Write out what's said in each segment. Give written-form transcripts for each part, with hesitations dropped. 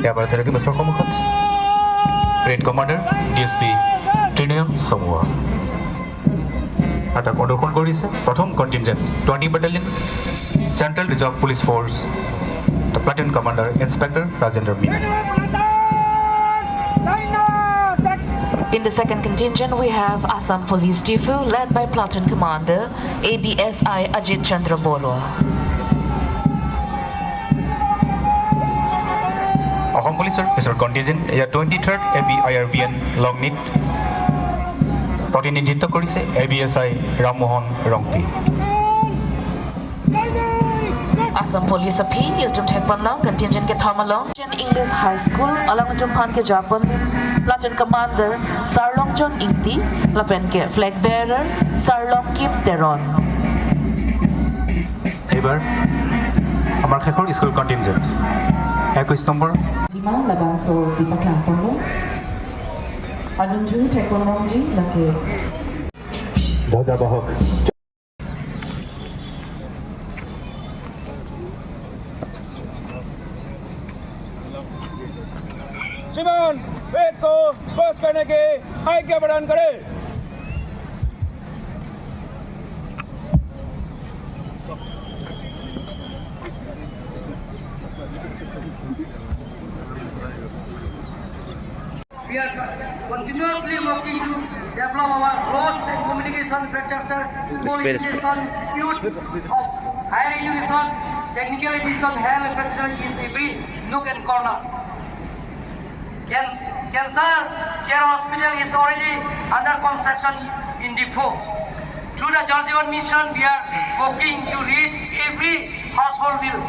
ইয়াৰ চাইডে বছৰ সন্মুখত grade commander DSP Trinayan Chamua এটা প্ৰদৰ্শন কৰিছে প্ৰথম কণ্টিনজেণ্ট 20 Battalion Central Reserve Police Force the platoon commander Inspector Rajendra Meena. In the second contingent, we have Assam Police Diphu, led by Platoon Commander ABSI Ajit Chandra Bolo. Assam Police Officer Contingent, 23rd ABIRBN Longnit, প্ৰতিনিধিত্ব কৰিছে ABSI Rammohan Rongpi. Assam Police Appeal, Iltum Tekpanlang, Contingent ke Thamalong, English High School, Alang Jumpan ke Japan, Platoon Commander Sarlong John Ingti, Lapen ke Flag Bearer Sarlong Kim Teron. এবাৰ আমাৰ শেষৰ school contingent 21 নম্বৰ Jima labang so si Paklang Polo. Adunju Tekpanlang ji lake. ধ্বজাবাহক श्रीमान वेद को स्पर्श करने के आज्ञा प्रदान करें। We are continuously working to develop our roads and communication infrastructure, school education, institute of higher education, technical education, health infrastructure in every nook and corner. Cancer Care Hospital is already under construction in Diphu. Through the Jal Jeevan Mission, we are working to reach every household bill.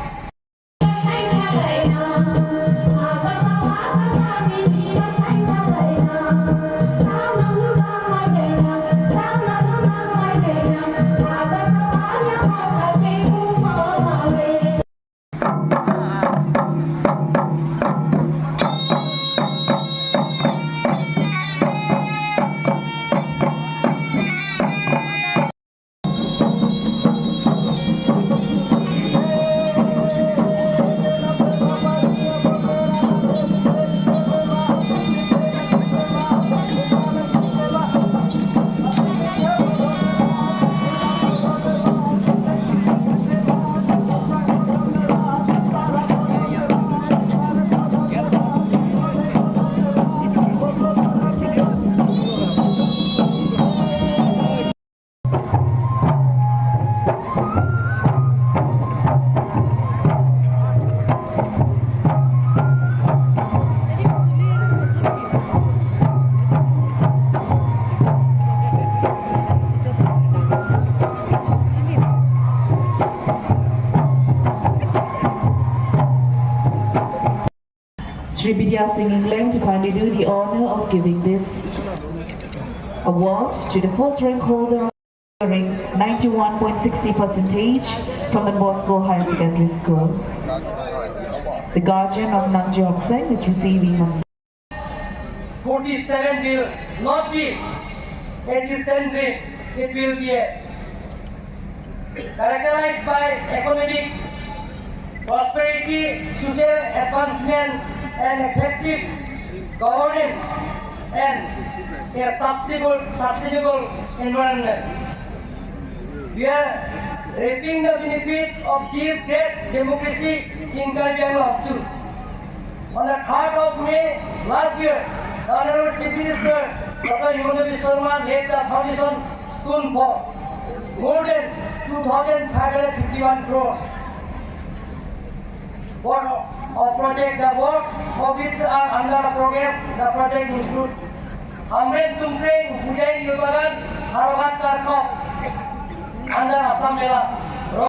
Sri Vidya Singh England to kindly do the honor of giving this award to the first rank holder, 91.60% from the Bosco Higher Secondary School. The guardian of Nangji Hokseng is receiving 47 will not be a distant dream. It will be characterized by economic prosperity, social advancement, and effective governance, and a sustainable environment. We are reaping the benefits of this great democracy in Karbi Anglong too. On the 3rd of May last year, the Honorable Chief Minister Dr. Himanta Biswa Sharma laid the foundation stone for more than 2,551 crores. Of project, the work of which are under progress. The project include Hamren Tumfreng, Pujai Yubagan, Harvat Tarkov, under Assam Mela.